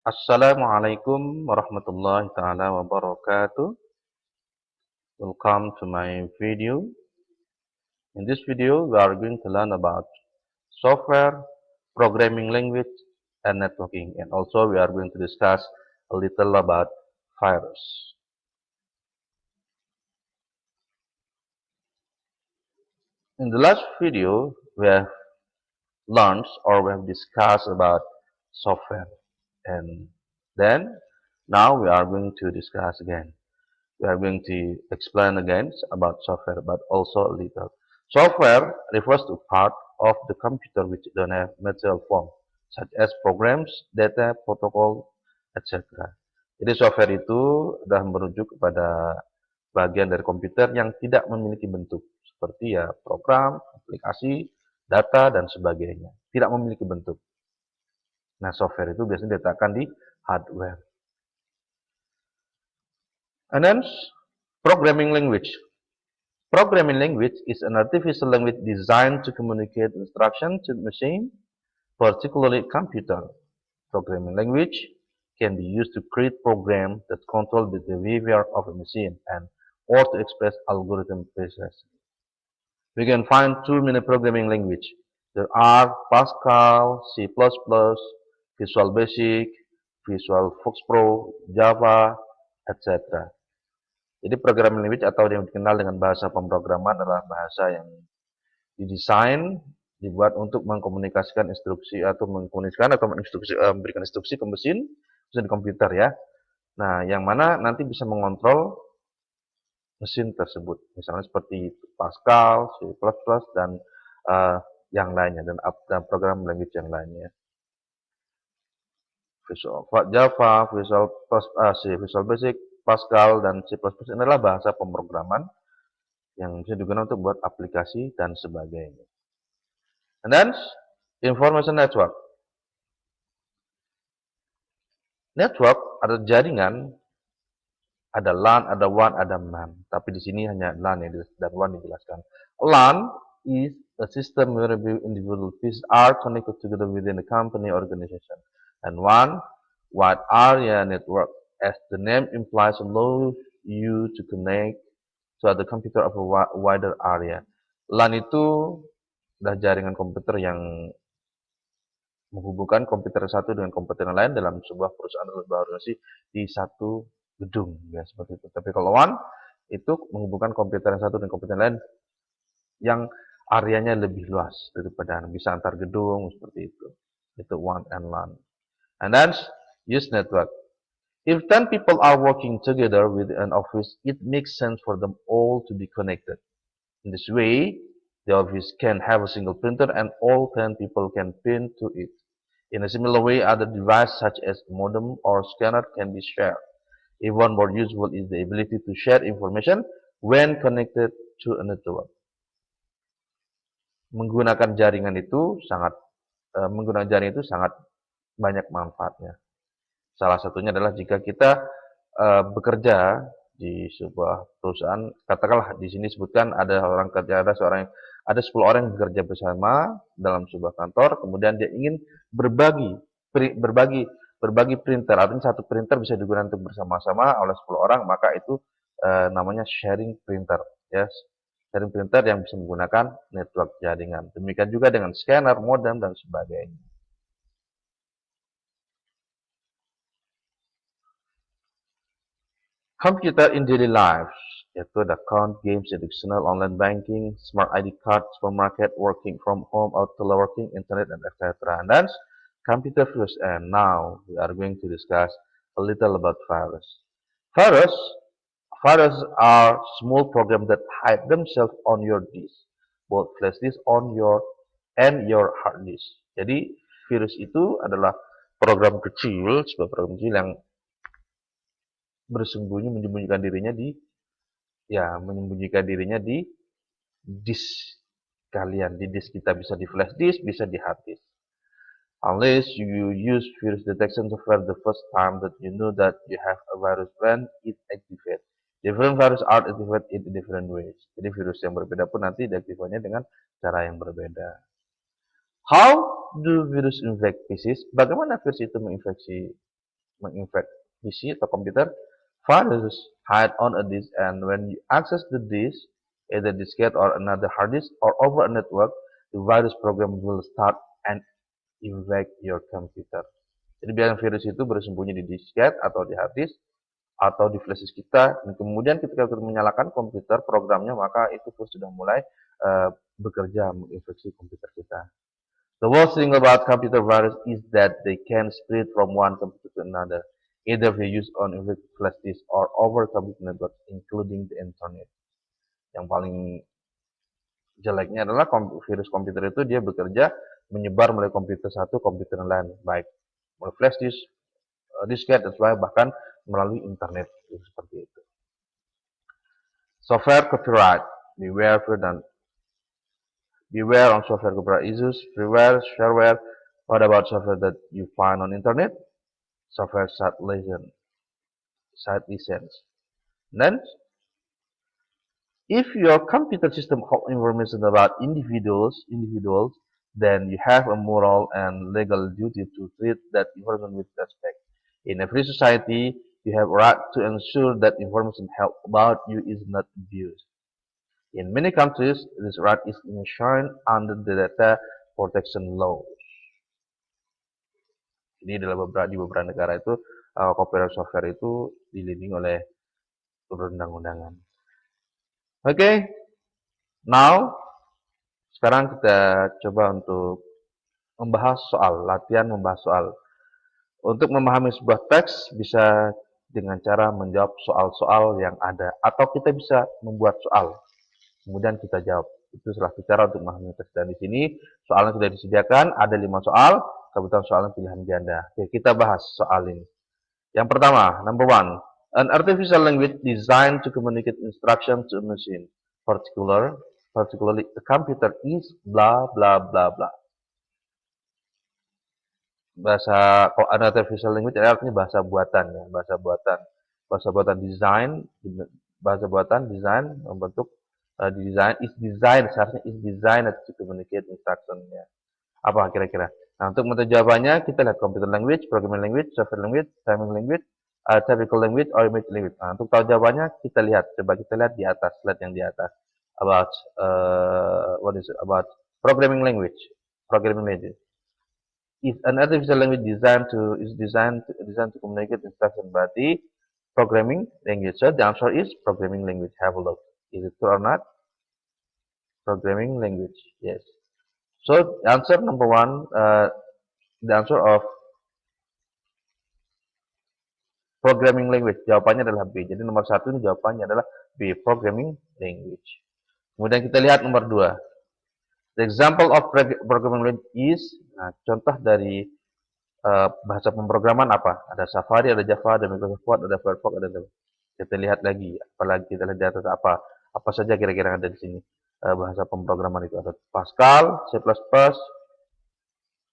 Assalamualaikum warahmatullahi taala wabarakatuh. Welcome to my video. In this video, we are going to learn about software, programming language, and networking. And also, we are going to discuss a little about virus. In the last video, we have learned or we have discussed about software. And then, now we are going to discuss again. We are going to explain again about software, but also a little. Software refers to part of the computer which don't have material form, such as programs, data, protocol, etc. Jadi software itu adalah merujuk kepada bagian dari komputer yang tidak memiliki bentuk, seperti ya program, aplikasi, data, dan sebagainya. Tidak memiliki bentuk. Nah, software itu biasanya diletakkan di hardware. And then, programming language. Programming language is an artificial language designed to communicate instructions to machine, particularly computer. Programming language can be used to create programs that control the behavior of a machine and or to express algorithm precisely. We can find two main programming language. There are Pascal, C++, Visual Basic, Visual Fox Pro, Java, etc. Jadi programming language atau yang dikenal dengan bahasa pemrograman adalah bahasa yang didesain, dibuat untuk mengkomunikasikan instruksi atau mengkomunikasikan atau memberikan instruksi ke mesin di komputer ya. Nah, yang mana nanti bisa mengontrol mesin tersebut. Misalnya seperti Pascal, C++, dan yang lainnya dan program language yang lainnya. Java, Visual Basic, Pascal, dan C++ ini adalah bahasa pemrograman yang bisa digunakan untuk buat aplikasi dan sebagainya. And then, information network. Network ada jaringan, ada LAN, ada WAN, ada MAN. Tapi di sini hanya LAN dan WAN dijelaskan. LAN is a system where individual pieces are connected together within a company organization. And WAN, wide area network, as the name implies, allows you to connect to other computer of a wider area. LAN itu adalah jaringan komputer yang menghubungkan komputer satu dengan komputer yang lain dalam sebuah perusahaan atau organisasi di satu gedung, ya seperti itu. Tapi kalau WAN itu menghubungkan komputer yang satu dengan komputer yang lain yang areanya lebih luas daripada bisa antar gedung seperti itu. Itu WAN and LAN. And then use network. If 10 people are working together with an office, it makes sense for them all to be connected. In this way, the office can have a single printer and all 10 people can print to it. In a similar way, other devices such as a modem or scanner can be shared. Even more useful is the ability to share information when connected to a network. Menggunakan jaringan itu sangat banyak manfaatnya. Salah satunya adalah jika kita bekerja di sebuah perusahaan, katakanlah di sini sebutkan ada 10 orang yang bekerja bersama dalam sebuah kantor, kemudian dia ingin berbagi printer, artinya satu printer bisa digunakan untuk bersama-sama oleh 10 orang, maka itu namanya sharing printer, ya. Sharing printer yang bisa menggunakan network jaringan. Demikian juga dengan scanner, modem, dan sebagainya. Computer in daily life, yaitu ada account, games, educational, online banking, smart ID card, supermarket, working from home, or teleworking, internet, and etc. And that's computer virus. And now we are going to discuss a little about virus. Virus, viruses are small programs that hide themselves on your disk, both flash disk on your hard disk. Jadi virus itu adalah program kecil, sebuah program kecil yang menyembunyikan dirinya di disk kalian. Di disk kita bisa di flash disk, bisa di hard disk. Unless you use virus detection software the first time that you know that you have a virus when it activates. Different virus are activated in different ways. Jadi virus yang berbeda pun nanti diaktifkannya dengan cara yang berbeda. How do virus infect PCs? Bagaimana virus itu menginfeksi menginfect PC atau komputer, virus hide on a disk, and when you access the disk, either diskette or another hard disk or over a network, the virus program will start and infect your computer. Jadi biar virus itu bersembunyi di disket atau di hard disk atau di flash disk kita, dan kemudian ketika kita menyalakan komputer programnya, maka itu pun sudah mulai bekerja menginfeksi komputer kita. The worst thing about computer virus is that they can spread from one computer to another, either they use on infected flash disk or over computer network, including the internet. Yang paling jeleknya adalah virus komputer itu dia bekerja menyebar melalui komputer satu komputer lain, baik melalui flash disk, disket, dan sebagainya, bahkan melalui internet, seperti itu. Software copyright, beware on software copyright issues, freeware, shareware. What about software that you find on internet? Software site license. Then, if your computer system holds information about individuals, then you have a moral and legal duty to treat that information with respect. In a free society, you have a right to ensure that information held about you is not abused. In many countries, this right is enshrined under the data protection laws. Ini di beberapa negara itu copyright software itu dilindungi oleh perundang-undangan. Oke, now sekarang kita coba untuk latihan membahas soal. Untuk memahami sebuah teks bisa dengan cara menjawab soal-soal yang ada, atau kita bisa membuat soal, kemudian kita jawab. Itu salah satu cara untuk memahami teks. Dan di sini soalnya sudah disediakan, ada 5 soal, kebetulan soalnya pilihan ganda. Oke, kita bahas soal ini. Yang pertama, number 1. An artificial language designed to communicate instructions to a machine, particularly a computer, is blah blah blah blah. Bahasa artificial language artinya bahasa buatan ya, bahasa buatan design, membentuk seharusnya is designed to communicate instruction ya. Apa kira-kira? Nah, untuk mengetahui jawabannya kita lihat computer language, programming language, software language, timing language, typical language, or image language. Nah, untuk tahu jawabannya kita lihat di atas, slide yang di atas. About programming language. If an artificial language is designed to communicate instruction, berarti programming language. So the answer is programming language. Have a look. Is it true or not? Programming language. Yes. So answer number 1, the answer of programming language. Jawabannya adalah B. Jadi nomor 1 ini jawabannya adalah B, programming language. Kemudian kita lihat nomor 2. The example of programming language is, nah, contoh dari bahasa pemrograman apa? Ada Safari, ada Java, ada Microsoft Word, ada Firefox, ada. Kita lihat lagi, apalagi kita lihat di atas apa saja kira-kira yang ada di sini. Bahasa pemrograman itu ada Pascal, C++,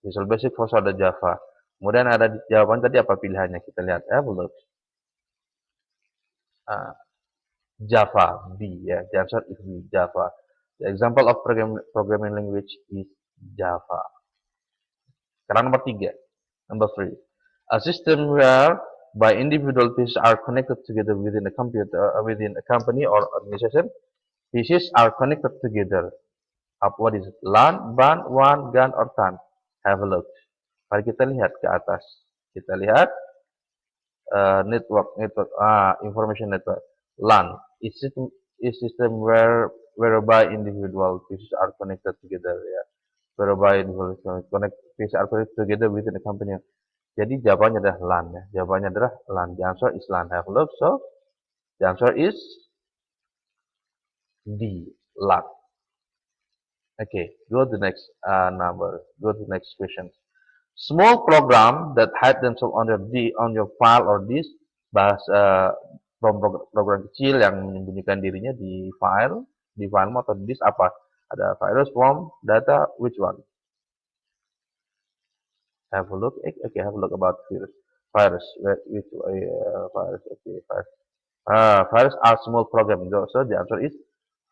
Visual Basic, Force, ada Java. Kemudian ada di jawaban tadi apa pilihannya? Kita lihat. Look. Java, B ya. The answer is B, Java. The example of programming language is Java. Sekarang nomor 3. Number 3. A system where by individual pieces are connected together within a company or organization. Pieces are connected together. What is it? LAN, BAN, WAN, GAN, or TAN? Have a look. Mari kita lihat ke atas. Kita lihat network, information network. LAN is system whereby individual pieces are connected together. Ya. Whereby individual pieces are connected together within a company. Jadi jawabannya adalah LAN ya. Jawabannya adalah LAN. The answer is LAN. Have a look. So the answer is D, LAN. Okay, go to the next Go to the next question. Small program that hide themselves on your file or disk, program kecil yang menyembunyikan dirinya di file atau di disk apa? Ada virus, worm, data, which one? Have a look. Okay, have a look about virus. Virus. Virus. Okay, virus. Virus are small program. So the answer is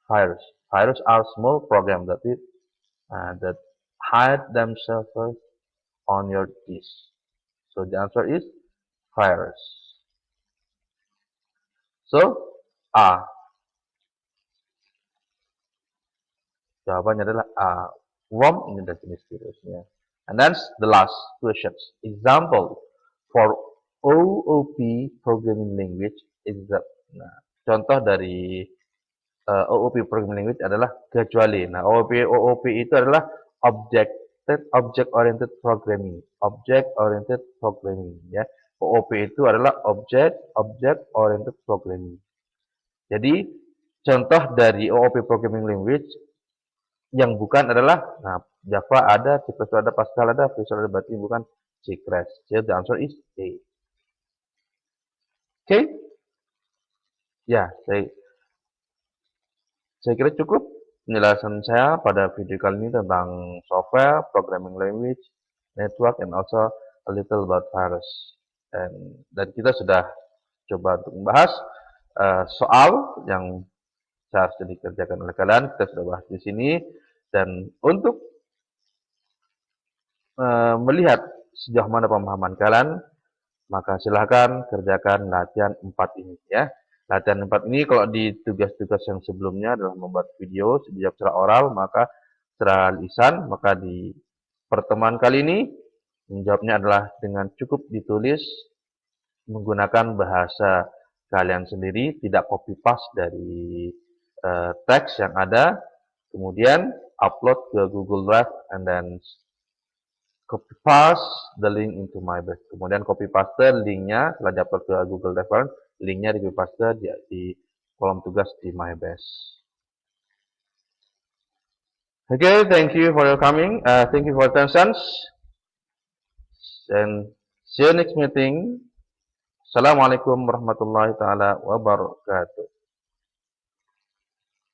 virus. Virus are small program that hide themselves on your disk. So the answer is virus. So, A. Jawabannya adalah A. Worm ini adalah jenis virusnya. And then the last questions. Example for OOP programming language is that. Nah, contoh dari OOP programming language adalah kecuali. Nah, OOP itu adalah object oriented programming. Object oriented programming ya. OOP itu adalah object oriented programming. Jadi contoh dari OOP programming language yang bukan adalah Java ada, C++ ada, Pascal ada, Visual ada, berarti bukan C Crash. So the answer is A. Okay? Ya, saya kira cukup penjelasan saya pada video kali ini tentang software, programming language, network, and also a little about virus. Dan kita sudah coba untuk membahas soal yang seharusnya dikerjakan oleh kalian. Kita sudah bahas di sini. Dan untuk melihat sejauh mana pemahaman kalian, maka silahkan kerjakan latihan 4 ini ya. Latihan 4 ini kalau di tugas-tugas yang sebelumnya adalah membuat video, dijawab secara oral, maka secara lisan, maka di pertemuan kali ini menjawabnya adalah dengan cukup ditulis menggunakan bahasa kalian sendiri, tidak copy paste dari teks yang ada, kemudian upload ke Google Drive and then copy paste the link into MyBase. Kemudian copy paste linknya setelah di-upload ke Google Drive, linknya di copy paste di kolom tugas di MyBase. Okay, thank you for your coming. Thank you for your attention. And see you next meeting. Assalamualaikum warahmatullahi taala wabarakatuh.